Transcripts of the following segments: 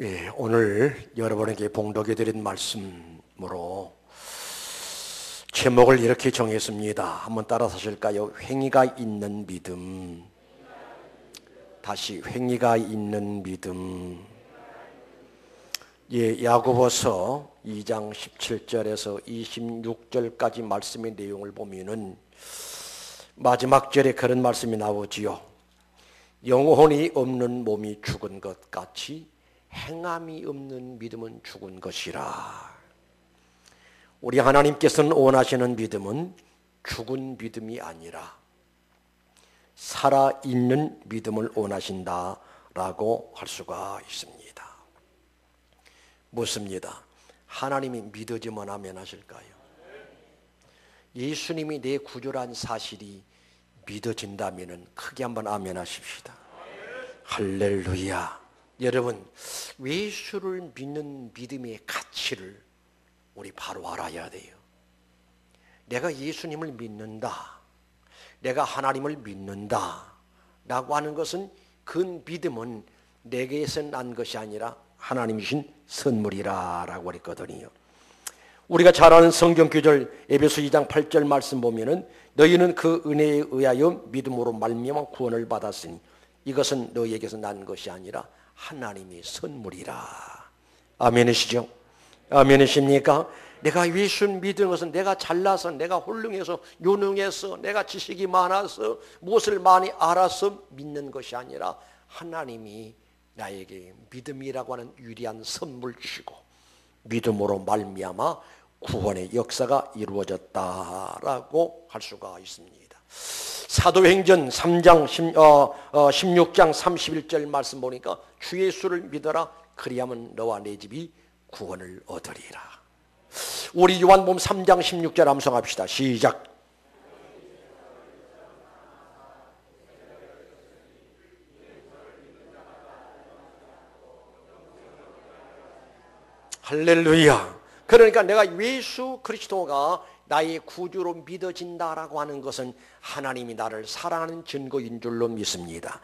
예, 오늘 여러분에게 봉독해 드린 말씀으로 제목을 이렇게 정했습니다. 한번 따라서 하실까요? 행위가 있는 믿음. 다시 행위가 있는 믿음. 예, 야고보서 2장 17절에서 26절까지 말씀의 내용을 보면은 마지막 절에 그런 말씀이 나오지요. 영혼이 없는 몸이 죽은 것 같이 행함이 없는 믿음은 죽은 것이라. 우리 하나님께서는 원하시는 믿음은 죽은 믿음이 아니라 살아있는 믿음을 원하신다라고 할 수가 있습니다. 묻습니다. 하나님이 믿어지면 하면 하실까요? 예수님이 내 구조란 사실이 믿어진다면 크게 한번 아멘 하십시다. 할렐루야. 여러분, 예수를 믿는 믿음의 가치를 우리 바로 알아야 돼요. 내가 예수님을 믿는다, 내가 하나님을 믿는다 라고 하는 것은 그 믿음은 내게서 난 것이 아니라 하나님이신 선물이라 라고 했거든요. 우리가 잘 아는 성경 구절 에베소 2장 8절 말씀 보면은 너희는 그 은혜에 의하여 믿음으로 말미암아 구원을 받았으니 이것은 너희에게서 난 것이 아니라 하나님의 선물이라. 아멘이시죠? 아멘이십니까? 내가 예수를 믿는 것은 내가 잘나서, 내가 훌륭해서, 유능해서, 내가 지식이 많아서, 무엇을 많이 알아서 믿는 것이 아니라 하나님이 나에게 믿음이라고 하는 유리한 선물 주시고 믿음으로 말미암아 구원의 역사가 이루어졌다라고 할 수가 있습니다. 사도행전 3장 16장 31절 말씀 보니까 주 예수를 믿어라 그리하면 너와 내 집이 구원을 얻으리라. 우리 요한복음 3장 16절 암송합시다. 시작. 할렐루야. 그러니까 내가 예수 그리스도가 나의 구주로 믿어진다라고 하는 것은 하나님이 나를 사랑하는 증거인 줄로 믿습니다.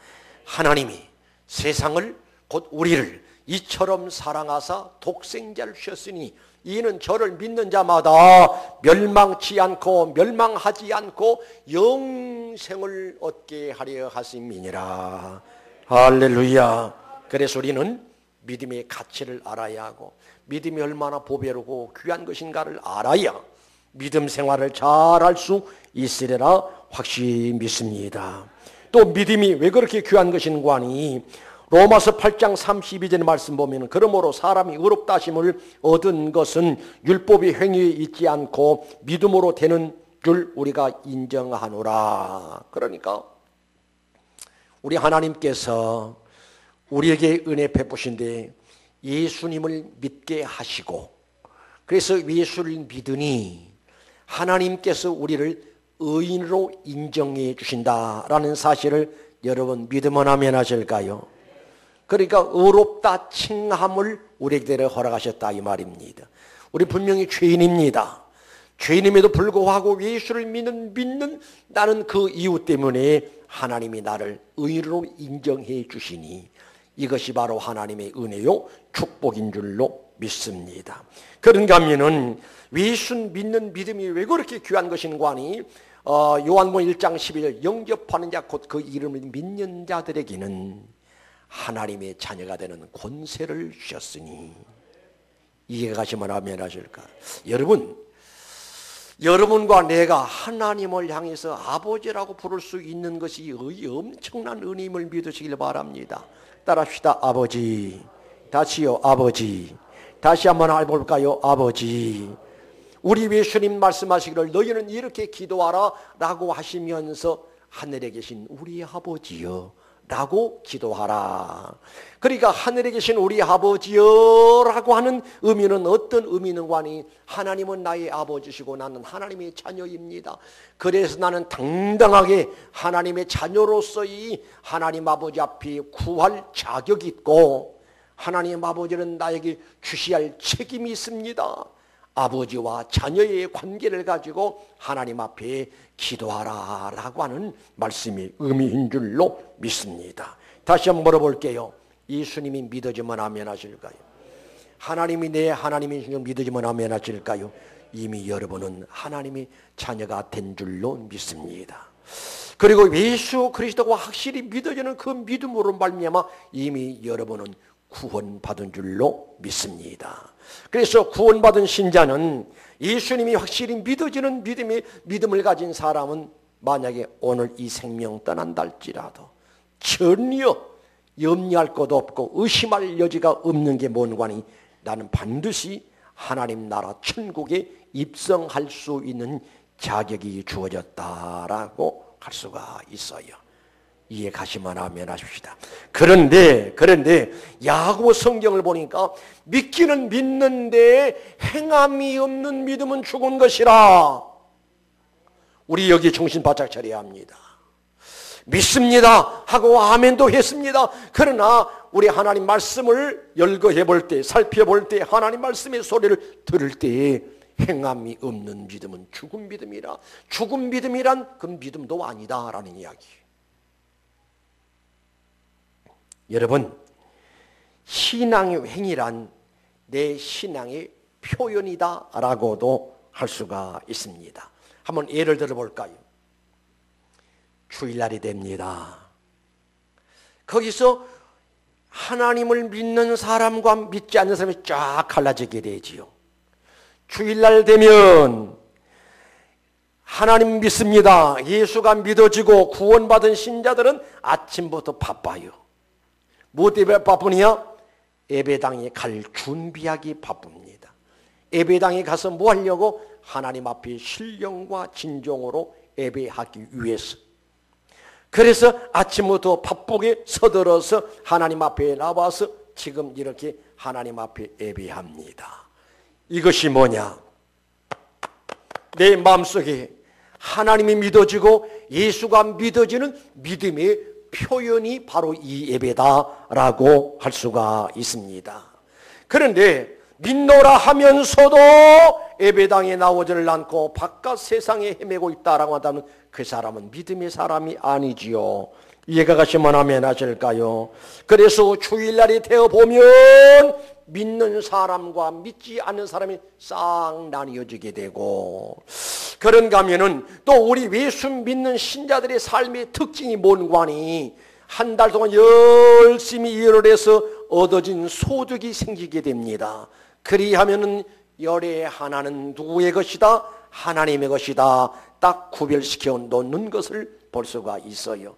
하나님이 세상을 곧 우리를 이처럼 사랑하사 독생자를 주셨으니 이는 저를 믿는 자마다 멸망치 않고 멸망하지 않고 영생을 얻게 하려 하심이니라. 할렐루야. 그래서 우리는 믿음의 가치를 알아야 하고 믿음이 얼마나 보배롭고 귀한 것인가를 알아야 믿음 생활을 잘할 수 있으리라 확실히 믿습니다. 또 믿음이 왜 그렇게 귀한 것인가 하니 로마서 8장 32절 말씀 보면 그러므로 사람이 의롭다 하심을 얻은 것은 율법의 행위에 있지 않고 믿음으로 되는 줄 우리가 인정하노라. 그러니까 우리 하나님께서 우리에게 은혜 베푸신데 예수님을 믿게 하시고 그래서 예수를 믿으니 하나님께서 우리를 의인으로 인정해 주신다라는 사실을 여러분 믿으면 아멘 하실까요? 그러니까 의롭다 칭함을 우리에게 허락하셨다 이 말입니다. 우리 분명히 죄인입니다. 죄인임에도 불구하고 예수를 믿는 나는 그 이유 때문에 하나님이 나를 의인으로 인정해 주시니 이것이 바로 하나님의 은혜요 축복인 줄로 믿습니다. 그런가 하면은 예수 믿는 믿음이 왜 그렇게 귀한 것인가 하니 요한복음 1장 11절 영접하는 자 곧 그 이름을 믿는 자들에게는 하나님의 자녀가 되는 권세를 주셨으니 이해가시면 아멘 하실까? 여러분과 내가 하나님을 향해서 아버지라고 부를 수 있는 것이 엄청난 은혜임을 믿으시길 바랍니다. 따라합시다. 아버지. 다시요. 아버지. 다시 한번 해볼까요? 아버지. 우리 예수님 말씀하시기를 너희는 이렇게 기도하라 라고 하시면서 하늘에 계신 우리 아버지여 라고 기도하라. 그러니까 하늘에 계신 우리 아버지여 라고 하는 의미는 어떤 의미는 하니 하나님은 나의 아버지시고 나는 하나님의 자녀입니다. 그래서 나는 당당하게 하나님의 자녀로서의 하나님 아버지 앞에 구할 자격이 있고 하나님 아버지는 나에게 주셔야 할 책임이 있습니다. 아버지와 자녀의 관계를 가지고 하나님 앞에 기도하라 라고 하는 말씀이 의미인 줄로 믿습니다. 다시 한번 물어볼게요. 예수님이 믿어지면 아멘 하실까요? 하나님이 내 하나님인 줄 믿어지면 아멘 하실까요? 이미 여러분은 하나님의 자녀가 된 줄로 믿습니다. 그리고 예수 그리스도가 확실히 믿어지는 그 믿음으로 말미암아 이미 여러분은 구원받은 줄로 믿습니다. 그래서 구원받은 신자는 예수님이 확실히 믿어지는 믿음을 가진 사람은 만약에 오늘 이 생명 떠난다 할지라도 전혀 염려할 것도 없고 의심할 여지가 없는 게 뭔가니 나는 반드시 하나님 나라 천국에 입성할 수 있는 자격이 주어졌다라고 할 수가 있어요. 이해 가시면 아멘 하십시다. 그런데 야고보 성경을 보니까 믿기는 믿는데 행함이 없는 믿음은 죽은 것이라. 우리 여기 정신 바짝 차려야 합니다. 믿습니다 하고 아멘도 했습니다. 그러나 우리 하나님 말씀을 열거해 볼 때, 살펴볼 때, 하나님 말씀의 소리를 들을 때 행함이 없는 믿음은 죽은 믿음이라. 죽은 믿음이란 그 믿음도 아니다라는 이야기. 여러분, 신앙의 행위란 내 신앙의 표현이다라고도 할 수가 있습니다. 한번 예를 들어볼까요? 주일날이 됩니다. 거기서 하나님을 믿는 사람과 믿지 않는 사람이 쫙 갈라지게 되지요. 주일날 되면 하나님 믿습니다. 예수가 믿어지고 구원받은 신자들은 아침부터 바빠요. 뭐 때문에 바쁘냐? 예배당에 갈 준비하기 바쁩니다. 예배당에 가서 뭐 하려고? 하나님 앞에 신령과 진정으로 예배하기 위해서. 그래서 아침부터 바쁘게 서둘러서 하나님 앞에 나와서 지금 이렇게 하나님 앞에 예배합니다. 이것이 뭐냐? 내 마음속에 하나님이 믿어지고 예수가 믿어지는 믿음의 표현이 바로 이 예배다라고 할 수가 있습니다. 그런데 믿노라 하면서도 예배당에 나오지를 않고 바깥 세상에 헤매고 있다라고 한다면 그 사람은 믿음의 사람이 아니지요. 이해가 가시면 아멘 하실까요? 그래서 주일날이 되어보면 믿는 사람과 믿지 않는 사람이 싹 나뉘어지게 되고, 그런가 하면은 또 우리 예수 믿는 신자들의 삶의 특징이 뭔가니 한 달 동안 열심히 일을 해서 얻어진 소득이 생기게 됩니다. 그리하면은 열의 하나는 누구의 것이다? 하나님의 것이다. 딱 구별시켜 놓는 것을 볼 수가 있어요.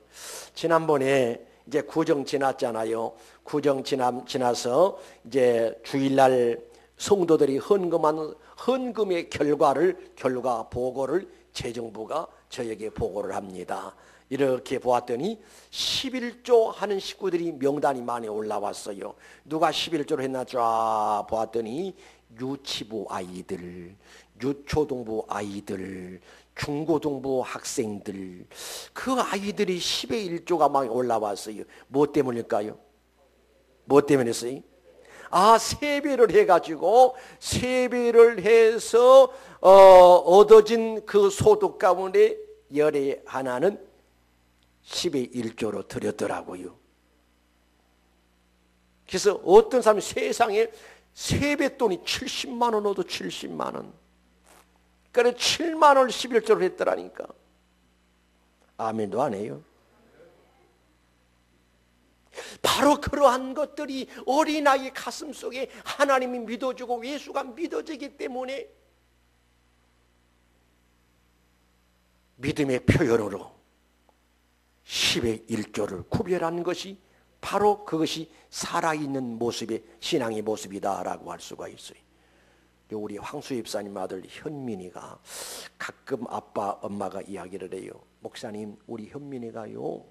지난번에 이제 구정 지났잖아요. 구정 지나서 이제 주일날 성도들이 헌금한 헌금의 결과 보고를 재정부가 저에게 보고를 합니다. 이렇게 보았더니 11조 하는 식구들이 명단이 많이 올라왔어요. 누가 11조를 했나 쫙 보았더니 유치부 아이들, 유초등부 아이들, 중고등부 학생들, 그 아이들이 10의 1조가 막 올라왔어요. 뭐 때문일까요? 뭐 때문에 했어요? 세배를 해가지고 세배를 해서 얻어진 그 소득 가운데 열의 하나는 10의 1조로 드렸더라고요. 그래서 어떤 사람이 세상에 세뱃돈이 70만 원 얻어 70만 원. 그래 7만 원을 11조로 했더라니까. 아멘도 안 해요. 바로 그러한 것들이 어린아이의 가슴 속에 하나님이 믿어주고 예수가 믿어지기 때문에 믿음의 표현으로 10의 1조를 구별하는 것이 바로 그것이 살아있는 모습의 신앙의 모습이다라고 할 수가 있어요. 우리 황수 집사님 아들 현민이가 가끔 아빠 엄마가 이야기를 해요. 목사님 우리 현민이가요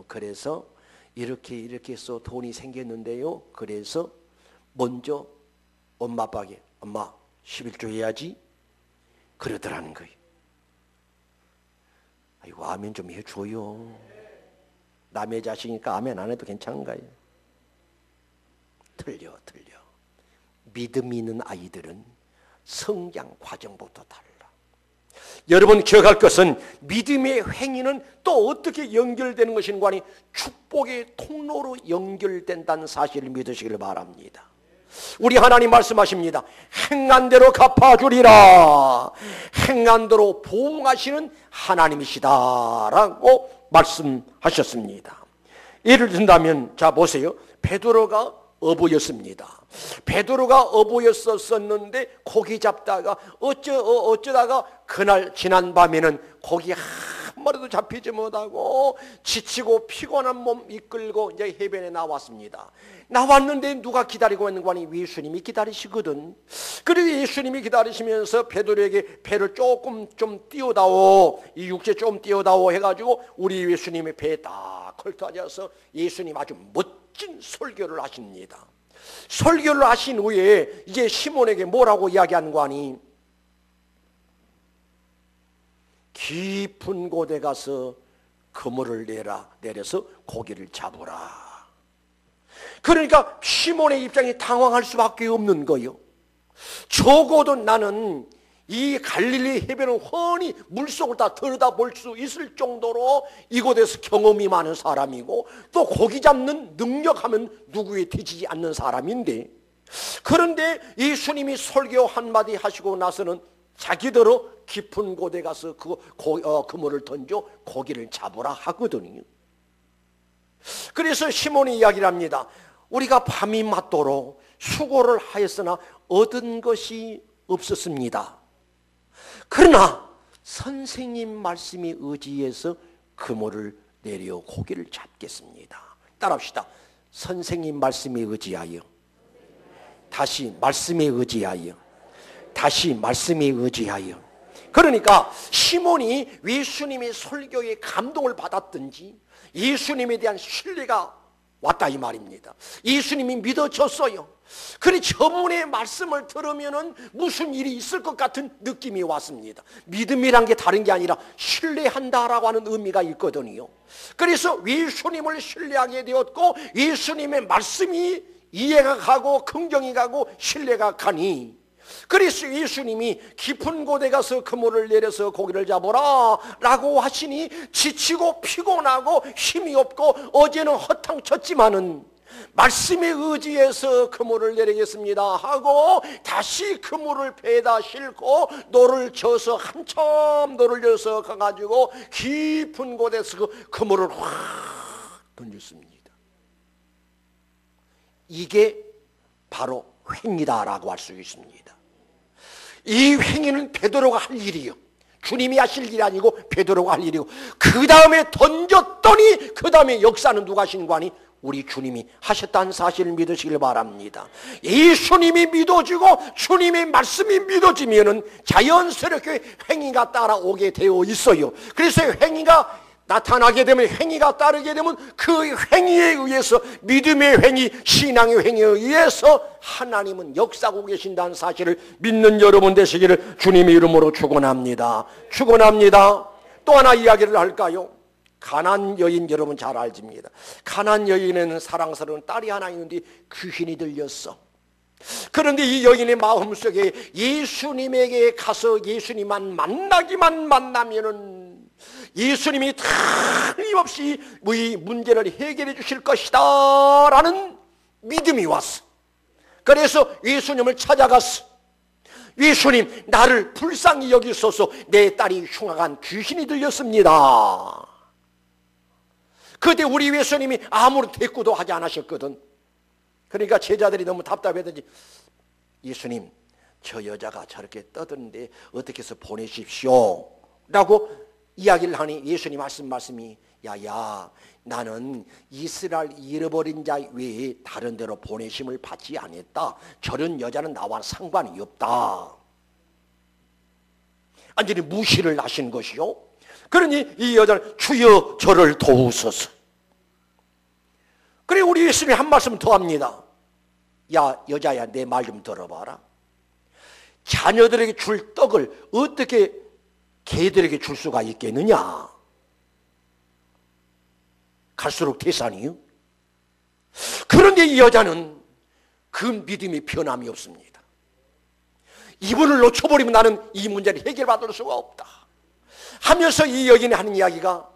그래서 이렇게 해서 돈이 생겼는데요, 그래서 먼저 엄마 아빠에게 엄마 11조 해야지 그러더라는 거예요. 아이고 아멘 좀 해줘요. 남의 자식이니까 아멘 안 해도 괜찮은가요? 틀려. 믿음 있는 아이들은 성장 과정부터 달라. 여러분 기억할 것은 믿음의 행위는 또 어떻게 연결되는 것인가 하니 축복의 통로로 연결된다는 사실을 믿으시길 바랍니다. 우리 하나님 말씀하십니다. 행한 대로 갚아주리라. 행한 대로 보응하시는 하나님이시다라고 말씀하셨습니다. 예를 든다면 자 보세요. 베드로가 어부였습니다. 베드로가 어부였었는데 고기 잡다가 어쩌다가 그날 지난 밤에는 고기 한 마리도 잡히지 못하고 지치고 피곤한 몸 이끌고 이제 해변에 나왔습니다. 나왔는데 누가 기다리고 있는 거 아니? 예수님이 기다리시거든. 그리고 예수님이 기다리시면서 베드로에게 배를 조금 좀 띄워다오, 이 육지에 좀 띄워다오 해가지고 우리 예수님의 배에 딱 걸터져서 예수님 아주 멋진 설교를 하십니다. 설교를 하신 후에 이제 시몬에게 뭐라고 이야기하는 거 아니? 깊은 곳에 가서 그물을 내려서 고기를 잡으라. 그러니까 시몬의 입장이 당황할 수밖에 없는 거예요. 적어도 나는 이 갈릴리 해변은 훤히 물속을 다 들여다볼 수 있을 정도로 이곳에서 경험이 많은 사람이고 또 고기 잡는 능력하면 누구에 뒤지지 않는 사람인데, 그런데 예수님이 설교 한마디 하시고 나서는 자기대로 깊은 곳에 가서 그물을 던져 고기를 잡으라 하거든요. 그래서 시몬이 이야기를 합니다. 우리가 밤이 맞도록 수고를 하였으나 얻은 것이 없었습니다. 그러나 선생님 말씀에 의지해서 그물을 내려 고기를 잡겠습니다. 따라합시다. 선생님 말씀에 의지하여, 다시 말씀에 의지하여, 다시 말씀에 의지하여. 그러니까 시몬이 예수님의 설교에 감동을 받았든지 예수님에 대한 신뢰가 왔다 이 말입니다. 예수님이 믿어졌어요. 그래 저분의 말씀을 들으면은 무슨 일이 있을 것 같은 느낌이 왔습니다. 믿음이란 게 다른 게 아니라 신뢰한다라고 하는 의미가 있거든요. 그래서 예수님을 신뢰하게 되었고 예수님의 말씀이 이해가 가고 긍정이 가고 신뢰가 가니, 그래서 예수님이 깊은 곳에 가서 그물을 내려서 고기를 잡으라 라고 하시니 지치고 피곤하고 힘이 없고 어제는 허탕쳤지만은 말씀에 의지해서 그물을 내리겠습니다 하고 다시 그물을 배에다 싣고 노를 져서 한참 노를 져서 가가지고 깊은 곳에서 그물을 확 던졌습니다. 이게 바로 행위다라고 할 수 있습니다. 이 행위는 베드로가 할 일이요, 주님이 하실 일이 아니고 베드로가 할 일이고, 그 다음에 던졌더니 그 다음에 역사는 누가 하신 거 아니? 우리 주님이 하셨다는 사실을 믿으시길 바랍니다. 예수님이 믿어지고 주님의 말씀이 믿어지면은 자연스럽게 행위가 따라오게 되어 있어요. 그래서 행위가 나타나게 되면, 행위가 따르게 되면 그 행위에 의해서, 믿음의 행위, 신앙의 행위에 의해서 하나님은 역사하고 계신다는 사실을 믿는 여러분 되시기를 주님의 이름으로 축원합니다. 축원합니다. 또 하나 이야기를 할까요? 가나안 여인 여러분 잘 알집니다. 가나안 여인에는 사랑스러운 딸이 하나 있는데 귀신이 들렸어. 그런데 이 여인의 마음속에 예수님에게 가서 예수님만 만나면은 예수님이 틀림없이 이 문제를 해결해 주실 것이다 라는 믿음이 왔어. 그래서 예수님을 찾아갔어. 예수님, 나를 불쌍히 여기소서, 내 딸이 흉악한 귀신이 들렸습니다. 그때 우리 예수님이 아무런 대꾸도 하지 않으셨거든. 그러니까 제자들이 너무 답답했든지, 예수님, 저 여자가 저렇게 떠드는데 어떻게 해서 보내십시오 라고 이야기를 하니 예수님 말씀이, 야야, 나는 이스라엘 잃어버린 자 외에 다른 데로 보내심을 받지 않았다. 저런 여자는 나와 상관이 없다. 완전히 무시를 하신 것이요. 그러니 이 여자는 주여 저를 도우소서. 그래 우리 예수님이 한 말씀 더 합니다. 야 여자야, 내 말 좀 들어봐라. 자녀들에게 줄 떡을 어떻게 개들에게 줄 수가 있겠느냐? 갈수록 태산이요. 그런데 이 여자는 그 믿음이 변함이 없습니다. 이분을 놓쳐버리면 나는 이 문제를 해결받을 수가 없다. 하면서 이 여인이 하는 이야기가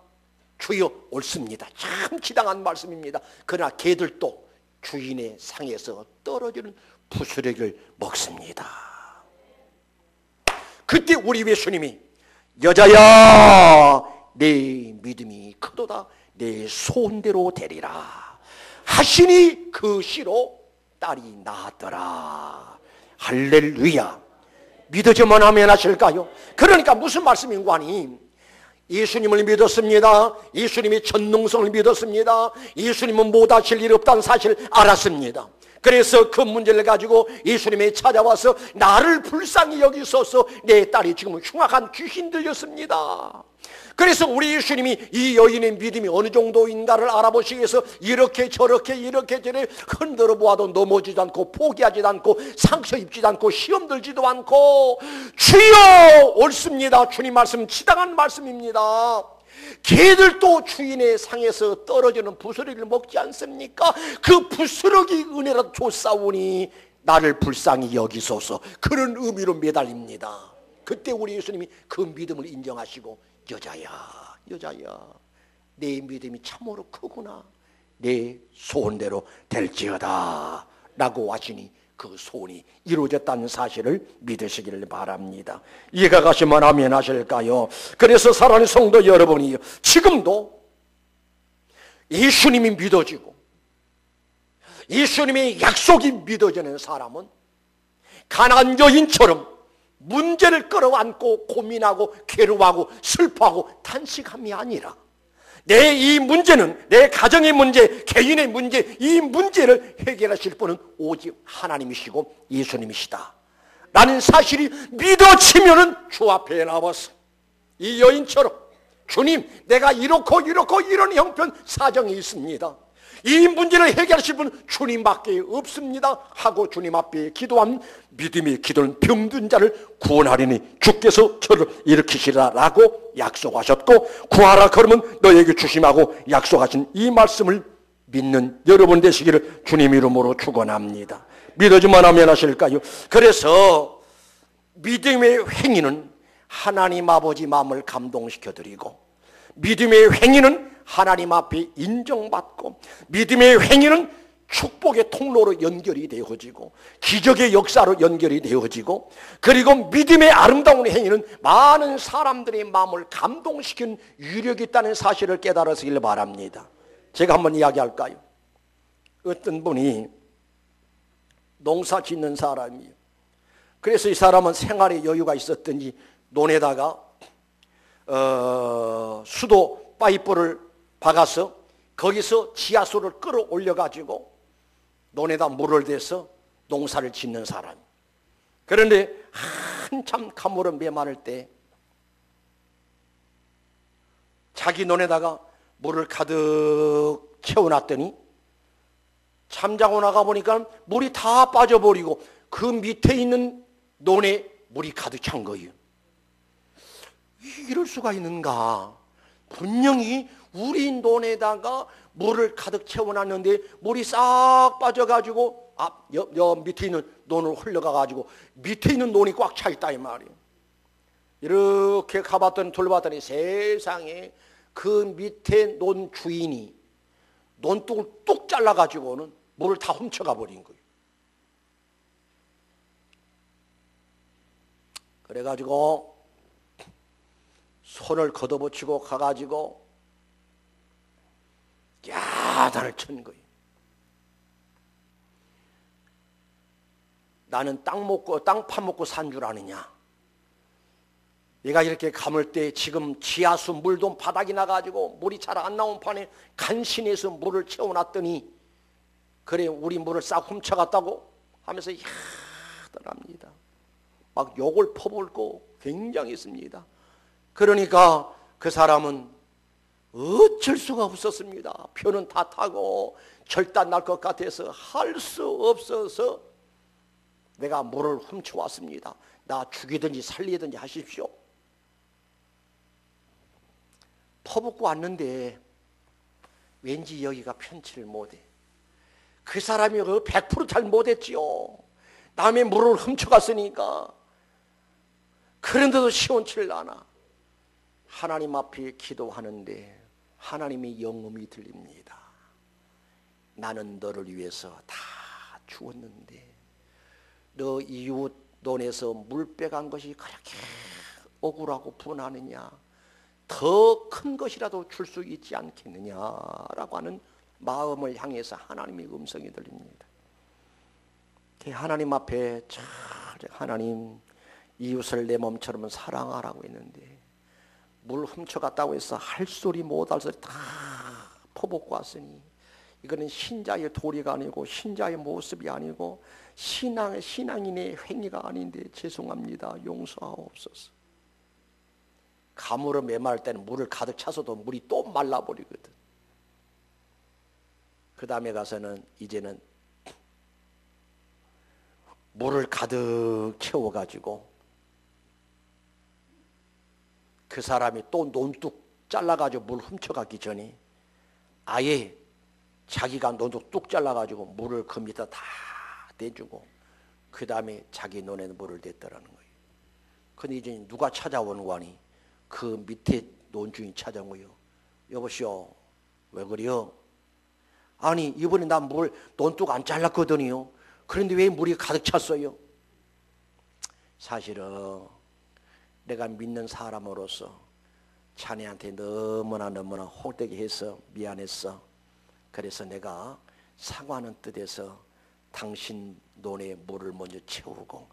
주여 옳습니다. 참 지당한 말씀입니다. 그러나 개들도 주인의 상에서 떨어지는 부스러기를 먹습니다. 그때 우리 예수님이 여자야 내 믿음이 크도다 내 소원대로 되리라 하시니 그 시로 딸이 낳았더라. 할렐루야. 믿어지만 하면 하실까요? 그러니까 무슨 말씀인가 하니 예수님을 믿었습니다. 예수님의 전능성을 믿었습니다. 예수님은 못하실 일 없다는 사실을 알았습니다. 그래서 그 문제를 가지고 예수님이 찾아와서 나를 불쌍히 여기소서 내 딸이 지금 흉악한 귀신 들렸습니다. 그래서 우리 예수님이 이 여인의 믿음이 어느 정도인가를 알아보시기 위해서 이렇게 저렇게 흔들어 보아도 넘어지도 않고 포기하지도 않고 상처 입지도 않고 시험 들지도 않고 주여 옳습니다. 주님 말씀 지당한 말씀입니다. 개들도 주인의 상에서 떨어지는 부스러기를 먹지 않습니까? 그 부스러기 은혜라도 줬사오니 나를 불쌍히 여기소서 그런 의미로 매달립니다. 그때 우리 예수님이 그 믿음을 인정하시고 여자야 내 믿음이 참으로 크구나 내 소원대로 될지어다 라고 하시니 그 소원이 이루어졌다는 사실을 믿으시기를 바랍니다. 이해가 가시면 아멘 하실까요? 그래서 사랑하는 성도 여러분이 지금도 예수님이 믿어지고 예수님의 약속이 믿어지는 사람은 가나안 여인처럼 문제를 끌어안고 고민하고 괴로워하고 슬퍼하고 탄식함이 아니라 내 이 문제는 내 가정의 문제, 개인의 문제, 이 문제를 해결하실 분은 오직 하나님이시고 예수님이시다 라는 사실이 믿어지면은 주 앞에 나와서 이 여인처럼 주님 내가 이렇고 이런 형편 사정이 있습니다. 이 문제를 해결하실 분은 주님밖에 없습니다 하고 주님 앞에 기도한 믿음의 기도는 병든 자를 구원하리니 주께서 저를 일으키시리라 라고 약속하셨고 구하라 그러면 너에게 주심하고 약속하신 이 말씀을 믿는 여러분 되시기를 주님 이름으로 축원합니다. 믿어주만 하면 하실까요? 그래서 믿음의 행위는 하나님 아버지 마음을 감동시켜드리고 믿음의 행위는 하나님 앞에 인정받고 믿음의 행위는 축복의 통로로 연결이 되어지고 기적의 역사로 연결이 되어지고 그리고 믿음의 아름다운 행위는 많은 사람들의 마음을 감동시키는 유력이 있다는 사실을 깨달으시길 바랍니다. 제가 한번 이야기할까요? 어떤 분이 농사 짓는 사람이에요. 그래서 이 사람은 생활에 여유가 있었던지 논에다가 수도 파이프를 박아서 거기서 지하수를 끌어올려 가지고 논에다 물을 대서 농사를 짓는 사람. 그런데 한참 가물은 메마를 때 자기 논에다가 물을 가득 채워놨더니 잠자고 나가보니까 물이 다 빠져버리고 그 밑에 있는 논에 물이 가득 찬 거예요. 이럴 수가 있는가? 분명히 우리 논에다가 물을 가득 채워놨는데 물이 싹 빠져가지고 여 밑에 있는 논으로 흘러가가지고 밑에 있는 논이 꽉 차 있다 이 말이에요. 이렇게 가봤더니 돌봤더니 세상에 그 밑에 논 주인이 논둑을 뚝 잘라가지고는 물을 다 훔쳐가 버린 거예요. 그래가지고 손을 걷어붙이고 가가지고 야단을 친 거예요. 나는 땅 파먹고 산 줄 아느냐? 내가 이렇게 감을 때 지금 지하수 물도 바닥이 나가지고 물이 잘 안 나온 판에 간신해서 물을 채워놨더니 그래 우리 물을 싹 훔쳐갔다고 하면서 야단합니다. 막 욕을 퍼붓고 굉장했습니다. 그러니까 그 사람은 어쩔 수가 없었습니다. 표는 다 타고 절단 날 것 같아서 할 수 없어서 내가 물을 훔쳐왔습니다. 나 죽이든지 살리든지 하십시오. 퍼붓고 왔는데 왠지 여기가 편치를 못해. 그 사람이 100% 잘 못했지요. 남의 물을 훔쳐갔으니까. 그런데도 시원치를 않아. 하나님 앞에 기도하는데 하나님의 영음이 들립니다. 나는 너를 위해서 다 주었는데 너 이웃 논에서 물 빼간 것이 그렇게 억울하고 분하느냐, 더 큰 것이라도 줄 수 있지 않겠느냐라고 하는 마음을 향해서 하나님의 음성이 들립니다. 하나님 앞에 하나님, 이웃을 내 몸처럼 사랑하라고 했는데 물 훔쳐갔다고 해서 할 소리 못할 소리 다 퍼붓고 왔으니 이거는 신자의 도리가 아니고 신자의 모습이 아니고 신앙인의 행위가 아닌데 죄송합니다. 용서하옵소서. 가물어 메마를 때는 물을 가득 차서도 물이 또 말라버리거든. 그 다음에 가서는 이제는 물을 가득 채워가지고 그 사람이 또 논둑 잘라가지고 물 훔쳐가기 전에 아예 자기가 논둑 뚝 잘라가지고 물을 그 밑에 다 대주고 그 다음에 자기 논에는 물을 댔더라는 거예요. 근데 이제 누가 찾아오는 거 아니? 그 밑에 논주인 찾아온 거예요. 여보시오, 왜 그래요? 아니 이번에 나 물 논둑 안 잘랐거든요. 그런데 왜 물이 가득 찼어요? 사실은 내가 믿는 사람으로서 자네한테 너무나 헛되게 해서 미안했어. 그래서 내가 사과하는 뜻에서 당신 논에 물을 먼저 채우고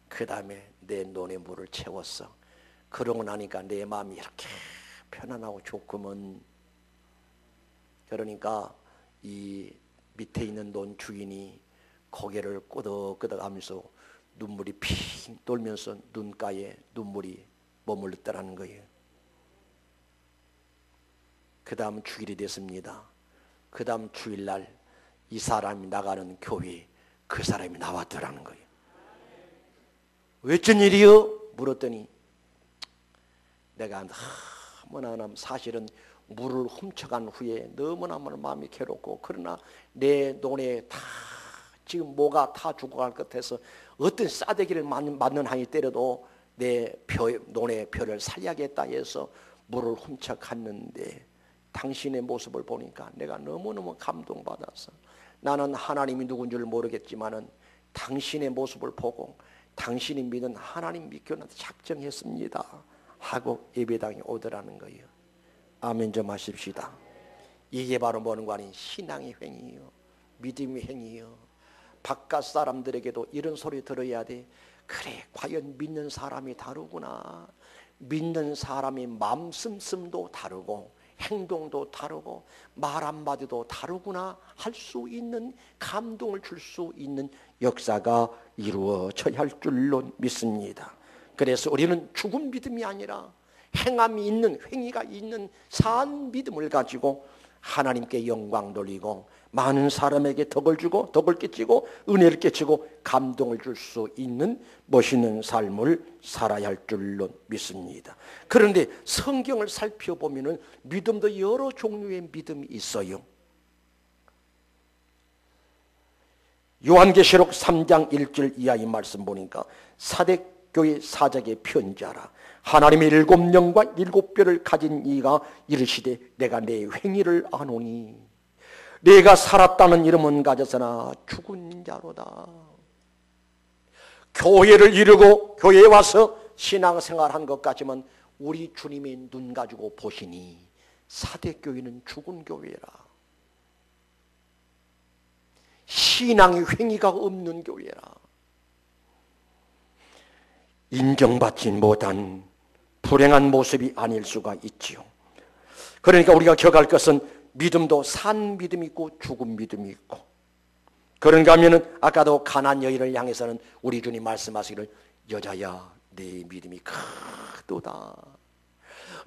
그 다음에 내 논에 물을 채웠어. 그러고 나니까 내 마음이 이렇게 편안하고 좋구먼. 그러니까 이 밑에 있는 논 주인이 고개를 끄덕끄덕 하면서 눈물이 핑 돌면서 눈가에 눈물이 머물렀다라는 거예요. 그 다음 주일이 됐습니다. 그 다음 주일날 이 사람이 나가는 교회에 그 사람이 나왔더라는 거예요. 어쩐 일이요? 물었더니 내가 너무나 사실은 물을 훔쳐간 후에 너무나 마음이 괴롭고 그러나 내 논에 다 지금 뭐가 다 죽어갈 것 같아서 어떤 싸대기를 맞는 한이 때려도 내 논의 표를 살려야겠다 해서 물을 훔쳐갔는데 당신의 모습을 보니까 내가 너무너무 감동받아서 나는 하나님이 누군 줄 모르겠지만은 당신의 모습을 보고 당신이 믿는 하나님 믿기는 작정했습니다 하고 예배당에 오더라는 거예요. 아멘 좀 하십시다. 이게 바로 뭐는 거 아닌 신앙의 행위요, 믿음의 행위요. 바깥 사람들에게도 이런 소리 들어야 돼. 그래, 과연 믿는 사람이 다르구나. 믿는 사람이 맘씀씀도 다르고 행동도 다르고 말 한마디도 다르구나 할 수 있는, 감동을 줄 수 있는 역사가 이루어져야 할 줄로 믿습니다. 그래서 우리는 죽은 믿음이 아니라 행함이 있는, 행위가 있는 산 믿음을 가지고 하나님께 영광 돌리고 많은 사람에게 덕을 주고 덕을 끼치고 은혜를 끼치고 감동을 줄 수 있는 멋있는 삶을 살아야 할 줄로 믿습니다. 그런데 성경을 살펴보면 믿음도 여러 종류의 믿음이 있어요. 요한계시록 3장 1절 이하의 말씀 보니까 사대교회 사적의 편지하라. 하나님의 7영과 7뼈를 가진 이가 이르시되 내가 내 행위를 아노니 내가 살았다는 이름은 가졌으나 죽은 자로다. 교회를 이루고 교회에 와서 신앙생활한 것 같지만 우리 주님이 눈 가지고 보시니 사대교회는 죽은 교회라. 신앙의 행위가 없는 교회라. 인정받지 못한 불행한 모습이 아닐 수가 있지요. 그러니까 우리가 기억할 것은 믿음도 산 믿음이 있고 죽은 믿음이 있고, 그런가 하면은 아까도 가나안 여인을 향해서는 우리 주님 말씀하시기를 여자야 내 믿음이 크도다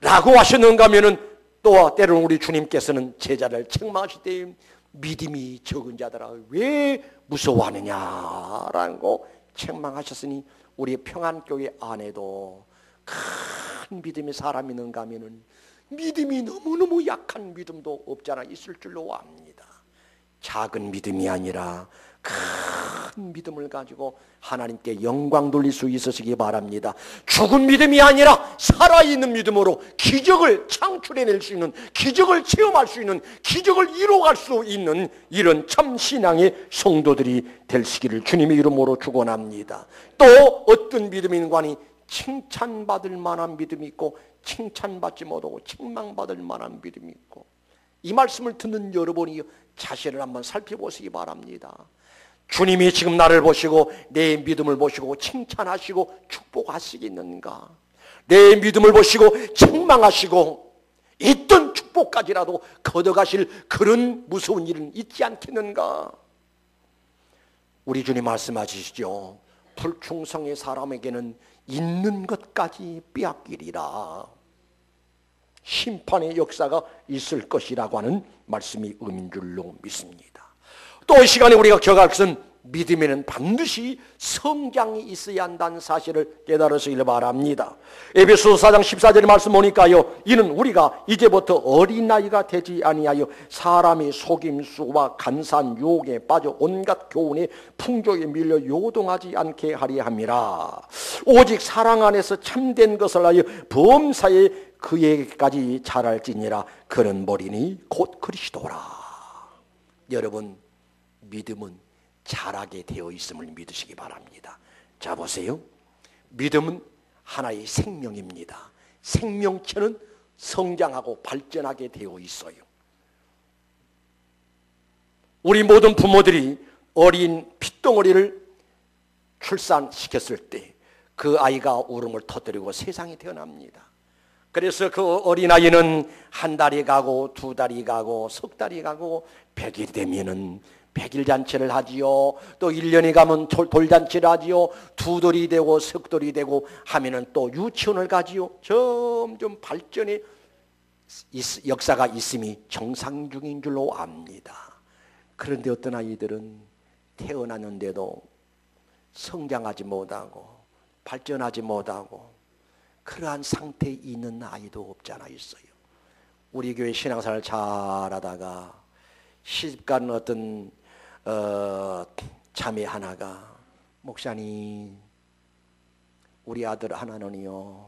라고 하셨는가 하면은 또 때로는 우리 주님께서는 제자를 책망하실 때 믿음이 적은 자들아 왜 무서워하느냐라고 책망하셨으니 우리 평안교회 안에도 큰 믿음의 사람이 있는가 하면은 믿음이 너무너무 약한 믿음도 없잖아 있을 줄로 압니다. 작은 믿음이 아니라 큰 믿음을 가지고 하나님께 영광 돌릴 수 있으시기 바랍니다. 죽은 믿음이 아니라 살아있는 믿음으로 기적을 창출해낼 수 있는, 기적을 체험할 수 있는, 기적을 이루어갈 수 있는 이런 참 신앙의 성도들이 되시기를 주님의 이름으로 축원합니다. 또 어떤 믿음인가니 칭찬받을 만한 믿음이 있고 칭찬받지 못하고 책망받을 만한 믿음이 있고, 이 말씀을 듣는 여러분이 자신을 한번 살펴보시기 바랍니다. 주님이 지금 나를 보시고 내 믿음을 보시고 칭찬하시고 축복하시겠는가? 내 믿음을 보시고 책망하시고 있던 축복까지라도 걷어가실 그런 무서운 일은 있지 않겠는가? 우리 주님 말씀하시죠. 불충성의 사람에게는 있는 것까지 빼앗기리라. 심판의 역사가 있을 것이라고 하는 말씀이 의미인 줄로 믿습니다. 또 이 시간에 우리가 기억할 것은 믿음에는 반드시 성장이 있어야 한다는 사실을 깨달으시길 바랍니다. 에베소서 4장 14절의 말씀 보니까요, 이는 우리가 이제부터 어린아이가 되지 아니하여 사람의 속임수와 간사한 유혹에 빠져 온갖 교훈의 풍조에 밀려 요동하지 않게 하려 함이라. 오직 사랑 안에서 참된 것을 하여 범사에 그에게까지 자랄지니라. 그는 머리니 곧 그리스도라. 여러분, 믿음은 자라게 되어 있음을 믿으시기 바랍니다. 자, 보세요. 믿음은 하나의 생명입니다. 생명체는 성장하고 발전하게 되어 있어요. 우리 모든 부모들이 어린 핏덩어리를 출산시켰을 때 그 아이가 울음을 터뜨리고 세상에 태어납니다. 그래서 그 어린아이는 한 달이 가고 두 달이 가고 석 달이 가고 100일이 되면은 100일 잔치를 하지요. 또 1년이 가면 돌잔치를 하지요. 두 돌이 되고 석 돌이 되고 하면은 또 유치원을 가지요. 점점 발전의 역사가 있음이 정상 중인 줄로 압니다. 그런데 어떤 아이들은 태어났는데도 성장하지 못하고 발전하지 못하고 그러한 상태에 있는 아이도 없지 않아 있어요. 우리 교회 신앙생활을 잘하다가 시집간 어떤 자매 하나가, 목사님, 우리 아들 하나는요,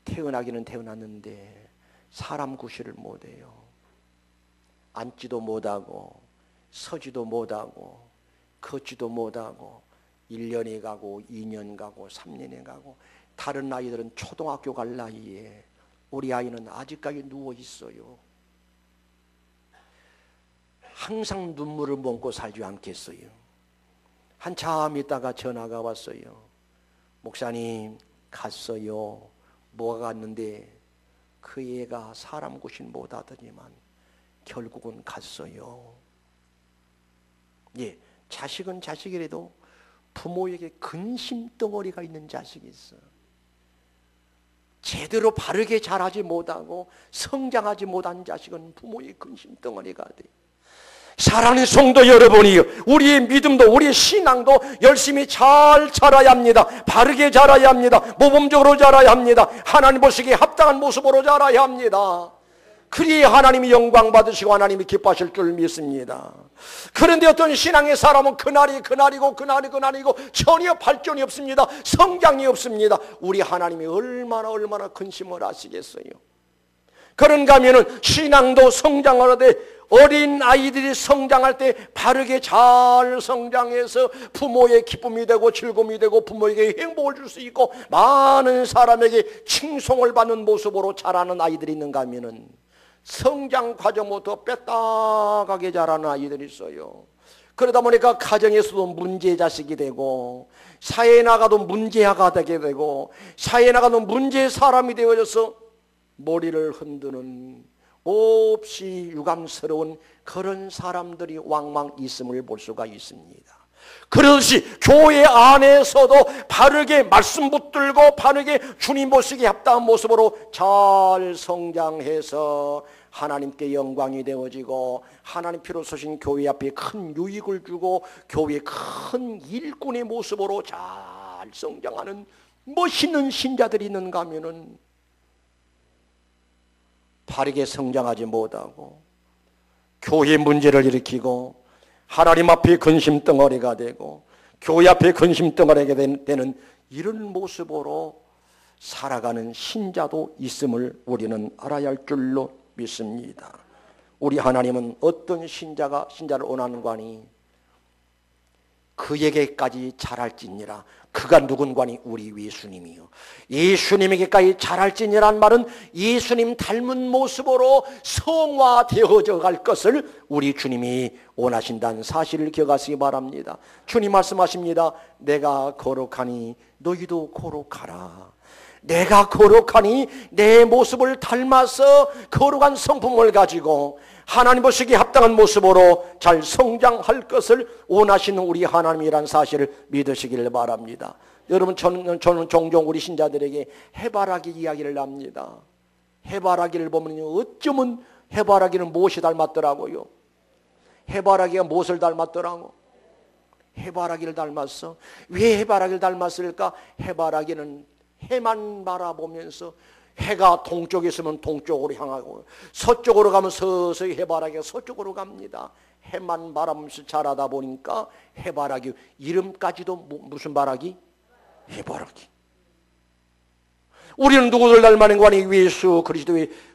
태어나기는 태어났는데 사람 구실을 못해요. 앉지도 못하고 서지도 못하고 걷지도 못하고 1년이 가고 2년 가고 3년이 가고, 다른 아이들은 초등학교 갈 나이에 우리 아이는 아직까지 누워 있어요. 항상 눈물을 머금고 살지 않겠어요. 한참 있다가 전화가 왔어요. 목사님, 갔어요. 뭐가 갔는데 그 애가 사람 구실 못하더니만 결국은 갔어요. 예, 자식은 자식이라도 부모에게 근심 덩어리가 있는 자식이 있어. 제대로 바르게 자라지 못하고 성장하지 못한 자식은 부모의 근심 덩어리가 돼. 사랑하는 성도 여러분이, 우리의 믿음도 우리의 신앙도 열심히 잘 자라야 합니다. 바르게 자라야 합니다. 모범적으로 자라야 합니다. 하나님 보시기에 합당한 모습으로 자라야 합니다. 그리야 하나님이 영광 받으시고 하나님이 기뻐하실 줄 믿습니다. 그런데 어떤 신앙의 사람은 그날이고 전혀 발전이 없습니다. 성장이 없습니다. 우리 하나님이 얼마나 근심을 하시겠어요. 그런가 하면은 신앙도 성장을 하되 어린 아이들이 성장할 때 바르게 잘 성장해서 부모의 기쁨이 되고 즐거움이 되고 부모에게 행복을 줄 수 있고 많은 사람에게 칭송을 받는 모습으로 자라는 아이들이 있는가 하면은 성장 과정부터 뺐다가게 자라는 아이들이 있어요. 그러다 보니까 가정에서도 문제 자식이 되고 사회에 나가도 문제아가 되게 되고 사회에 나가도 문제 사람이 되어져서 머리를 흔드는 몹시 유감스러운 그런 사람들이 왕왕 있음을 볼 수가 있습니다. 그렇듯이 교회 안에서도 바르게 말씀 붙들고 바르게 주님 보시기에 합당한 모습으로 잘 성장해서 하나님께 영광이 되어지고 하나님 피로 서신 교회 앞에 큰 유익을 주고 교회의 큰 일꾼의 모습으로 잘 성장하는 멋있는 신자들이 있는가 하면은 바르게 성장하지 못하고 교회 문제를 일으키고 하나님 앞에 근심덩어리가 되고 교회 앞에 근심덩어리가 되는 이런 모습으로 살아가는 신자도 있음을 우리는 알아야 할 줄로 믿습니다. 우리 하나님은 어떤 신자를 원하는 거니? 그에게까지 잘할지니라. 그가 누군가니? 우리 예수님이요. 예수님에게까지 잘할지니라는 말은 예수님 닮은 모습으로 성화되어져 갈 것을 우리 주님이 원하신다는 사실을 기억하시기 바랍니다. 주님 말씀하십니다. 내가 거룩하니 너희도 거룩하라. 내가 거룩하니 내 모습을 닮아서 거룩한 성품을 가지고 하나님 보시기에 합당한 모습으로 잘 성장할 것을 원하시는 우리 하나님이란 사실을 믿으시기를 바랍니다. 여러분, 저는 종종 우리 신자들에게 해바라기 이야기를 합니다. 해바라기를 보면 어쩌면 해바라기는 무엇이 닮았더라고요? 해바라기가 무엇을 닮았더라고? 해바라기를 닮았어. 왜 해바라기를 닮았을까? 해바라기는 해만 바라보면서 해가 동쪽에 있으면 동쪽으로 향하고 서쪽으로 가면 서서히 해바라기가 서쪽으로 갑니다. 해만 바라보면서 자라다 보니까 해바라기, 이름까지도 무슨 바라기? 해바라기. 우리는 누구를 닮아낸 거니? 예수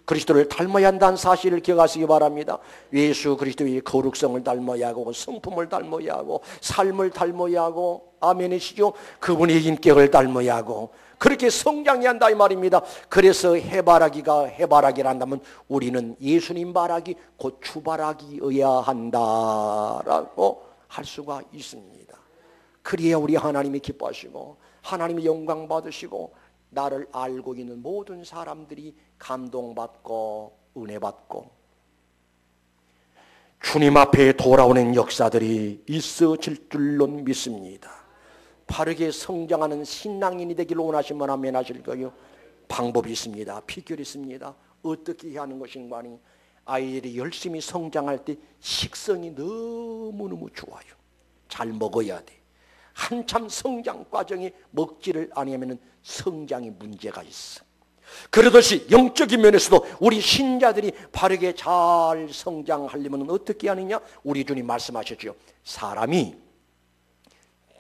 그리스도를 닮아야 한다는 사실을 기억하시기 바랍니다. 예수 그리스도의 거룩성을 닮아야 하고 성품을 닮아야 하고 삶을 닮아야 하고, 아멘이시죠? 그분의 인격을 닮아야 하고 그렇게 성장해야 한다 이 말입니다. 그래서 해바라기가 해바라기라 한다면 우리는 예수님 바라기, 곧 주바라기여야 한다라고 할 수가 있습니다. 그래야 우리 하나님이 기뻐하시고 하나님이 영광 받으시고 나를 알고 있는 모든 사람들이 감동받고 은혜받고 주님 앞에 돌아오는 역사들이 있어질 줄로 믿습니다. 바르게 성장하는 신앙인이 되기를 원하시면 아멘 하실까요? 방법이 있습니다. 비결이 있습니다. 어떻게 해야 하는 것인가 하니, 아이들이 열심히 성장할 때 식성이 너무너무 좋아요. 잘 먹어야 돼. 한참 성장 과정에 먹지를 않으면 성장에 문제가 있어. 그러듯이 영적인 면에서도 우리 신자들이 바르게 잘 성장하려면 어떻게 하느냐? 우리 주님 말씀하셨죠. 사람이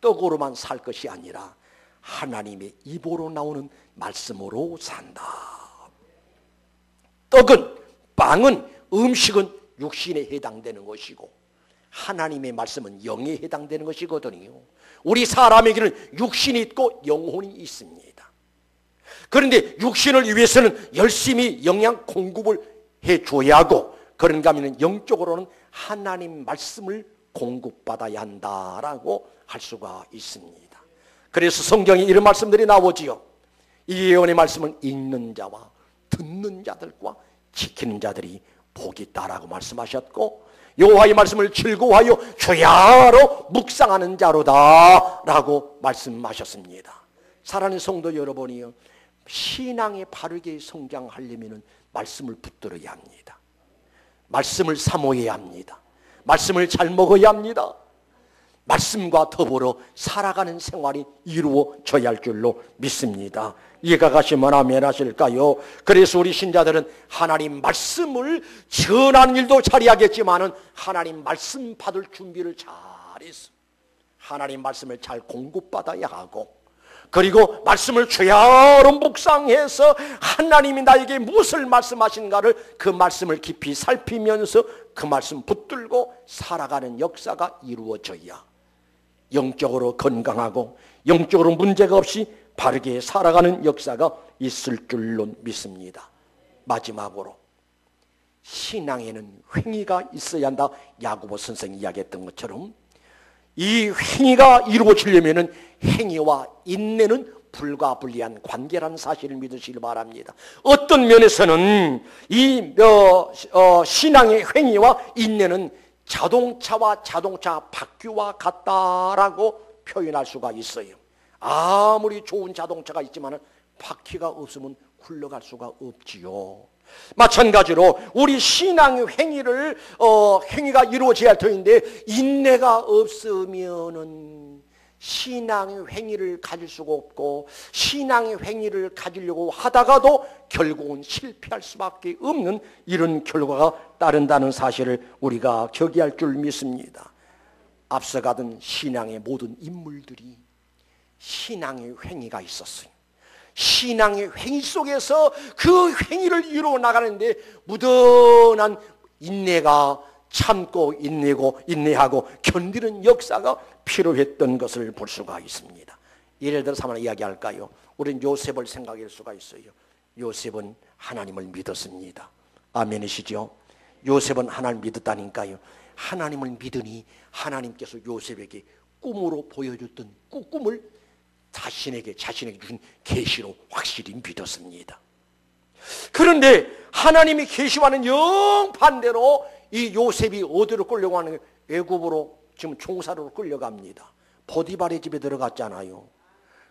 떡으로만 살 것이 아니라 하나님의 입으로 나오는 말씀으로 산다. 떡은, 빵은, 음식은 육신에 해당되는 것이고 하나님의 말씀은 영에 해당되는 것이거든요. 우리 사람에게는 육신이 있고 영혼이 있습니다. 그런데 육신을 위해서는 열심히 영양 공급을 해줘야 하고, 그런가 하면 영적으로는 하나님 말씀을 공급받아야 한다라고 할 수가 있습니다. 그래서 성경에 이런 말씀들이 나오지요. 이 예언의 말씀을 읽는 자와 듣는 자들과 지키는 자들이 복이 있다라고 말씀하셨고, 여호와의 말씀을 즐거워하여 주야로 묵상하는 자로다라고 말씀하셨습니다. 사랑하는 성도 여러분이요, 신앙에 바르게 성장하려면 말씀을 붙들어야 합니다. 말씀을 사모해야 합니다. 말씀을 잘 먹어야 합니다. 말씀과 더불어 살아가는 생활이 이루어져야 할 줄로 믿습니다. 이해가 가시면 아멘 하실까요? 그래서 우리 신자들은 하나님 말씀을 전하는 일도 잘해야겠지만은 하나님 말씀 받을 준비를 잘해서 하나님 말씀을 잘 공급받아야 하고, 그리고 말씀을 주야로 묵상해서 하나님이 나에게 무엇을 말씀하신가를 그 말씀을 깊이 살피면서 그 말씀 붙들고 살아가는 역사가 이루어져야 영적으로 건강하고 영적으로 문제가 없이 바르게 살아가는 역사가 있을 줄로 믿습니다. 마지막으로 신앙에는 행위가 있어야 한다. 야고보 선생이 이야기했던 것처럼 이 행위가 이루어지려면 행위와 인내는 불가분리한 관계라는 사실을 믿으시길 바랍니다. 어떤 면에서는 이 신앙의 행위와 인내는 자동차와 자동차 바퀴와 같다라고 표현할 수가 있어요. 아무리 좋은 자동차가 있지만 바퀴가 없으면 굴러갈 수가 없지요. 마찬가지로 우리 신앙의 행위가 이루어져야 할 터인데 인내가 없으면은 신앙의 행위를 가질 수가 없고, 신앙의 행위를 가지려고 하다가도 결국은 실패할 수밖에 없는 이런 결과가 따른다는 사실을 우리가 기억해야 할 줄 믿습니다. 앞서가던 신앙의 모든 인물들이 신앙의 횡의가 있었어요. 신앙의 횡의 속에서 그 횡의를 이루어 나가는데 무던한 인내가 참고 인내고 인내하고 견디는 역사가 필요했던 것을 볼 수가 있습니다. 예를 들어서 하나 이야기할까요? 우리는 요셉을 생각할 수가 있어요. 요셉은 하나님을 믿었습니다. 아멘이시죠? 요셉은 하나님을 믿었다니까요. 하나님을 믿으니 하나님께서 요셉에게 꿈으로 보여줬던 꿈을 자신에게 주신 계시로 확실히 믿었습니다. 그런데 하나님의 계시와는 정반대로 이 요셉이 어디로 끌려고 하는 거예요? 애굽으로 지금 종살이로 끌려갑니다. 보디발의 집에 들어갔잖아요.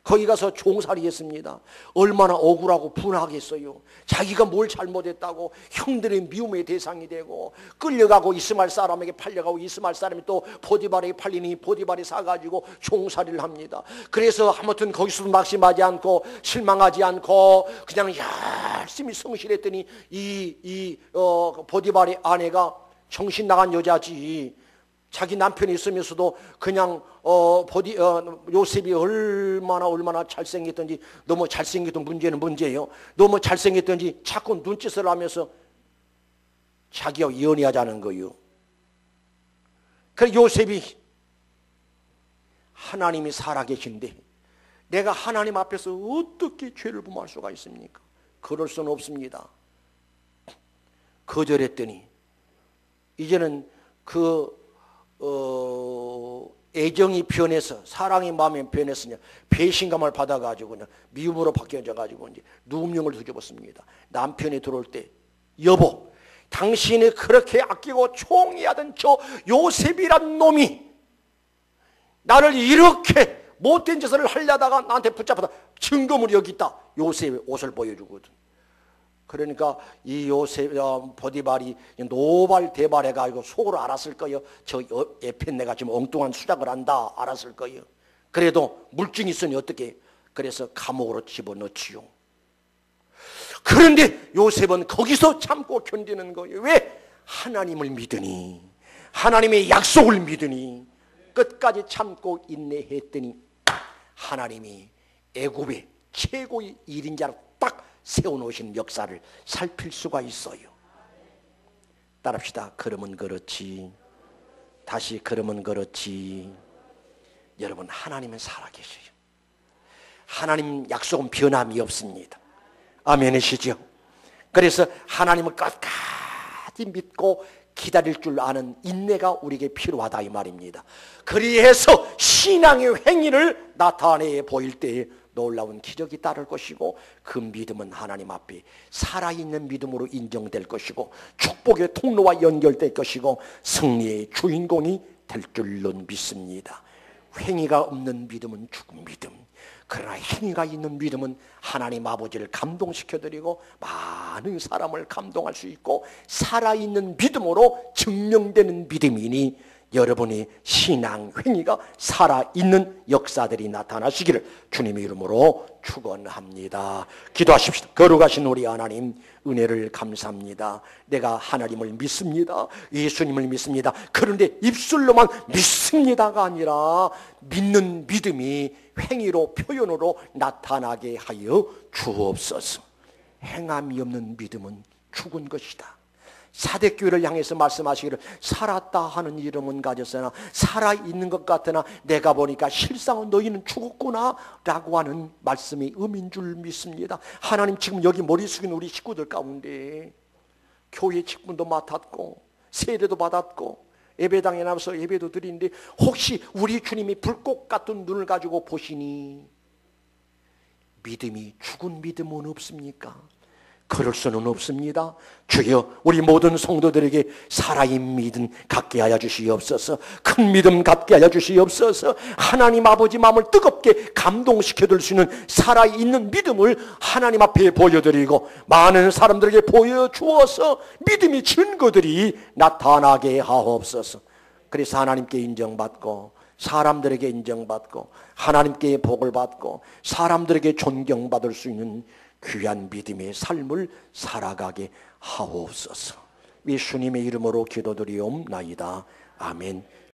거기 가서 종살이 했습니다. 얼마나 억울하고 분하겠어요. 자기가 뭘 잘못했다고 형들의 미움의 대상이 되고 끌려가고 이스마엘 사람에게 팔려가고 이스마엘 사람이 또 보디발에게 팔리니 보디발이 사가지고 종살이를 합니다. 그래서 아무튼 거기서도 낙심하지 않고 실망하지 않고 그냥 열심히 성실했더니 보디발의 아내가 정신 나간 여자지. 자기 남편이 있으면서도 그냥 요셉이 얼마나 잘생겼던지, 너무 잘생겼던 문제는 문제예요. 너무 잘생겼던지 자꾸 눈짓을 하면서 자기와 연애하자는 거예요. 그래서 요셉이 하나님이 살아계신데 내가 하나님 앞에서 어떻게 죄를 범할 수가 있습니까? 그럴 수는 없습니다. 거절했더니 이제는 애정이 변해서 사랑의 마음이 변했으냐 배신감을 받아가지고 그냥 미움으로 바뀌어져가지고 이제 누명을 뒤집었습니다. 남편이 들어올 때 여보, 당신이 그렇게 아끼고 총애하던 저 요셉이란 놈이 나를 이렇게 못된 짓을 하려다가 나한테 붙잡아다 증거물이 여기 있다. 요셉의 옷을 보여주거든. 그러니까 이 요셉 보디발이 노발대발해가지고 속으로 알았을 거예요. 저 옆에 내가 지금 엉뚱한 수작을 한다 알았을 거예요. 그래도 물증이 있으니 어떻게? 그래서 감옥으로 집어넣지요. 그런데 요셉은 거기서 참고 견디는 거예요. 왜? 하나님을 믿으니, 하나님의 약속을 믿으니 끝까지 참고 인내했더니 하나님이 애굽의 최고의 일인자로 딱 세워놓으신 역사를 살필 수가 있어요. 따라합시다. 그러면 그렇지. 다시 그러면 그렇지. 여러분, 하나님은 살아계셔요. 하나님 약속은 변함이 없습니다. 아멘이시죠? 그래서 하나님을 끝까지 믿고 기다릴 줄 아는 인내가 우리에게 필요하다 이 말입니다. 그리해서 신앙의 행위를 나타내 보일 때에 놀라운 기적이 따를 것이고 그 믿음은 하나님 앞에 살아있는 믿음으로 인정될 것이고 축복의 통로와 연결될 것이고 승리의 주인공이 될 줄로 믿습니다. 행위가 없는 믿음은 죽은 믿음, 그러나 행위가 있는 믿음은 하나님 아버지를 감동시켜드리고 많은 사람을 감동할 수 있고 살아있는 믿음으로 증명되는 믿음이니 여러분의 신앙 행위가 살아있는 역사들이 나타나시기를 주님의 이름으로 축원합니다. 기도하십시다. 거룩하신 우리 하나님, 은혜를 감사합니다. 내가 하나님을 믿습니다. 예수님을 믿습니다. 그런데 입술로만 믿습니다가 아니라 믿는 믿음이 행위로 표현으로 나타나게 하여 주옵소서. 행함이 없는 믿음은 죽은 것이다. 사대교회를 향해서 말씀하시기를 살았다 하는 이름은 가졌으나 살아있는 것 같으나 내가 보니까 실상은 너희는 죽었구나 라고 하는 말씀이 의미인 줄 믿습니다. 하나님, 지금 여기 머리 숙인 우리 식구들 가운데 교회 직분도 맡았고 세례도 받았고 예배당에 나와서 예배도 드리는데 혹시 우리 주님이 불꽃 같은 눈을 가지고 보시니 믿음이 죽은 믿음은 없습니까? 그럴 수는 없습니다. 주여, 우리 모든 성도들에게 살아있는 믿음 갖게 하여 주시옵소서. 큰 믿음 갖게 하여 주시옵소서. 하나님 아버지 마음을 뜨겁게 감동시켜줄 수 있는 살아있는 믿음을 하나님 앞에 보여드리고 많은 사람들에게 보여주어서 믿음의 증거들이 나타나게 하옵소서. 그래서 하나님께 인정받고 사람들에게 인정받고 하나님께 복을 받고 사람들에게 존경받을 수 있는 귀한 믿음의 삶을 살아가게 하옵소서. 예수님의 이름으로 기도드리옵나이다. 아멘.